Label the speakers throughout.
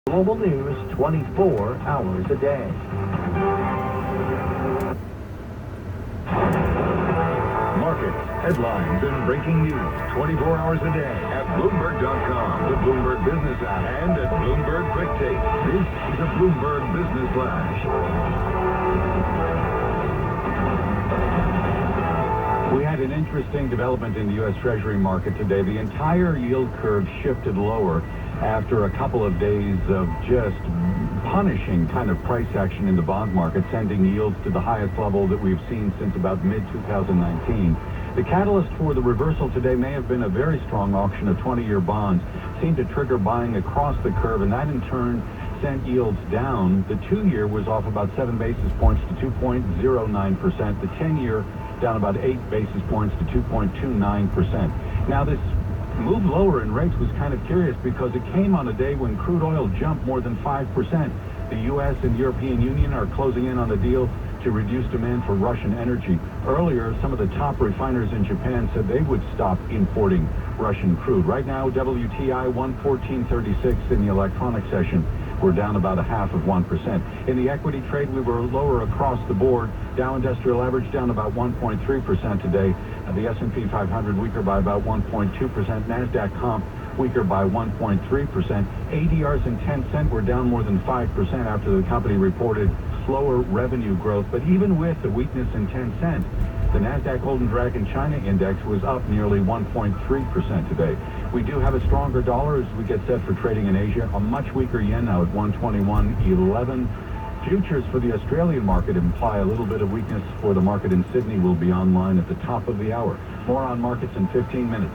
Speaker 1: Global news 24 hours a day.
Speaker 2: Markets, headlines, and breaking news 24 hours a day at Bloomberg.com, the Bloomberg Business app, and at Bloomberg Quick Take. This is a Bloomberg Business Flash. We had an interesting development in the U.S. Treasury market today. The entire yield curve shifted lower after a couple of days of just punishing kind of price action in the bond market, sending yields to the highest level that we've seen since about mid-2019. The catalyst for the reversal today may have been a very strong auction of 20-year bonds, seemed to trigger buying across the curve, and that in turn sent yields down. The 2-year was off about 7 basis points to 2.09%. The 10-year down about 8 basis points to 2.29%. Now this move lower in rates was kind of curious because it came on a day when crude oil jumped more than 5%. The U.S. and European Union are closing in on a deal to reduce demand for Russian energy. Earlier, some of the top refiners in Japan said they would stop importing Russian crude. Right now, WTI 114.36 in the electronic session. We're down about 0.5%. In the equity trade, we were lower across the board. Dow Industrial Average down about 1.3% today. The S&P 500 weaker by about 1.2%. NASDAQ Comp weaker by 1.3%. ADRs in Tencent were down more than 5% after the company reported slower revenue growth. But even with the weakness in Tencent, the NASDAQ Golden Dragon China Index was up nearly 1.3% today. We do have a stronger dollar as we get set for trading in Asia. A much weaker yen now at 121.11. Futures for the Australian market imply a little bit of weakness for the market in Sydney. Will be online at the top of the hour. More on markets in 15 minutes.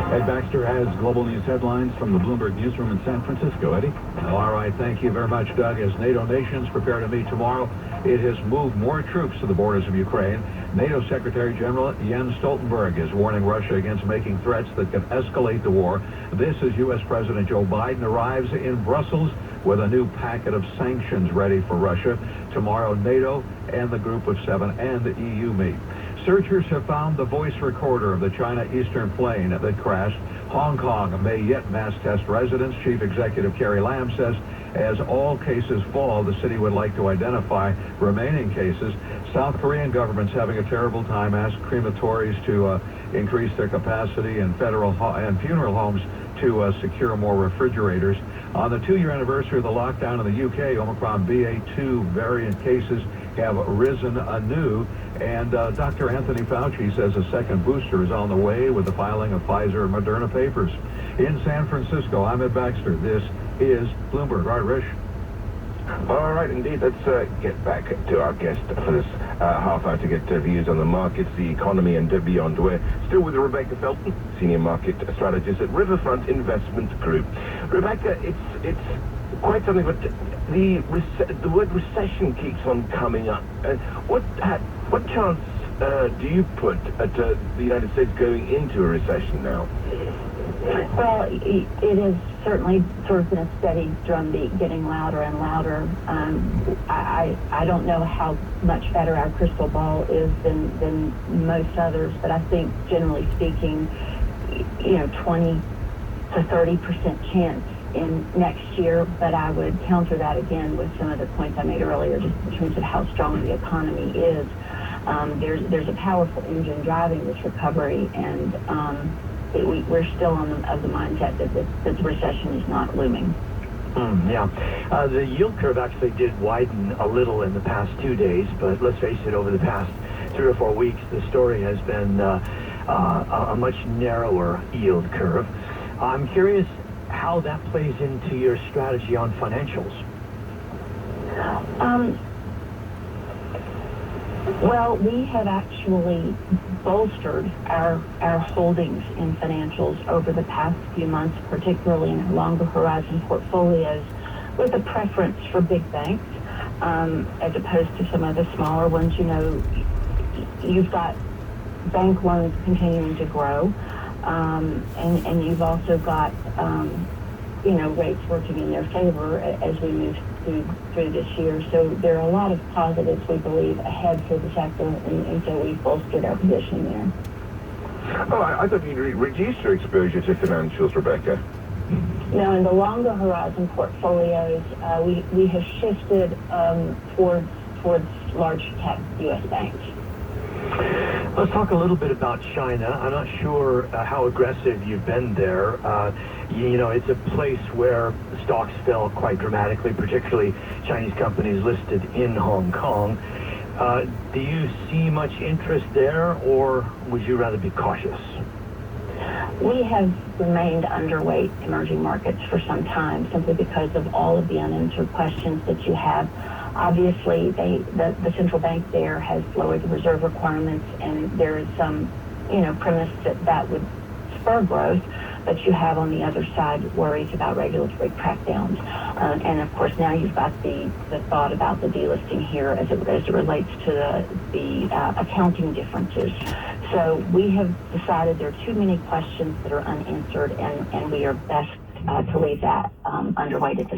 Speaker 2: Ed Baxter has global news headlines from the Bloomberg newsroom in San Francisco. Eddie?
Speaker 3: All right, thank you very much, Doug. As NATO nations prepare to meet tomorrow, it has moved more troops to the borders of Ukraine. NATO Secretary General Jens Stoltenberg is warning Russia against making threats that could escalate the war. This as U.S. President Joe Biden arrives in Brussels with a new packet of sanctions ready for Russia. Tomorrow, NATO and the Group of Seven and the EU meet. Searchers have found the voice recorder of the China Eastern plane that crashed. Hong Kong may yet mass test residents. Chief Executive Carrie Lam says as all cases fall, the city would like to identify remaining cases. South Korean government's having a terrible time. Asked crematories to increase their capacity and and funeral homes to secure more refrigerators. On the 2-year anniversary of the lockdown in the UK, Omicron BA2 variant cases have risen anew, and Dr. Anthony Fauci says a second booster is on the way with the filing of Pfizer and Moderna papers. In San Francisco, I'm Ed Baxter. This is Bloomberg. All right, Rich.
Speaker 4: All right, indeed. Let's get back to our guest for this half hour to get views on the markets, the economy, and beyond. We're still with Rebecca Felton, Senior Market Strategist at Riverfront Investment Group. Rebecca, it's quite something, but the word recession keeps on coming up. What chance do you put at the United States going into a recession now?
Speaker 5: Well, it has certainly sort of been a steady drumbeat, getting louder and louder. I don't know how much better our crystal ball is than most others, but I think generally speaking, 20 to 30% chance in next year. But I would counter that again with some of the points I made earlier, just in terms of how strong the economy is. There's a powerful engine driving this recovery, and we're still of the mindset that the recession is not looming.
Speaker 1: The yield curve actually did widen a little in the past 2 days, but let's face it, over the past 3 or 4 weeks, the story has been a much narrower yield curve. I'm curious how that plays into your strategy on financials.
Speaker 5: Well, we have actually bolstered our holdings in financials over the past few months, particularly in our longer horizon portfolios, with a preference for big banks as opposed to some of the smaller ones. You've got bank loans continuing to grow, and you've also got rates working in their favor as we move through this year. So there are a lot of positives, we believe, ahead for the sector, and so we've bolstered our position there.
Speaker 4: Oh, I thought you'd reduce your exposure to financials, Rebecca.
Speaker 5: Now, in the longer horizon portfolios, we have shifted towards large cap U.S. banks.
Speaker 1: Let's talk a little bit about China. I'm not sure how aggressive you've been there. You know, it's a place where stocks fell quite dramatically, particularly Chinese companies listed in Hong Kong. Do you see much interest there, or would you rather be cautious?
Speaker 5: We have remained underweight emerging markets for some time simply because of all of the unanswered questions that you have. Obviously, the central bank there has lowered the reserve requirements, and there is some, premise that would spur growth. But you have on the other side worries about regulatory crackdowns, and of course now you've got the thought about the delisting here as it relates to the accounting differences. So we have decided there are too many questions that are unanswered, and we are best to leave that underweight at this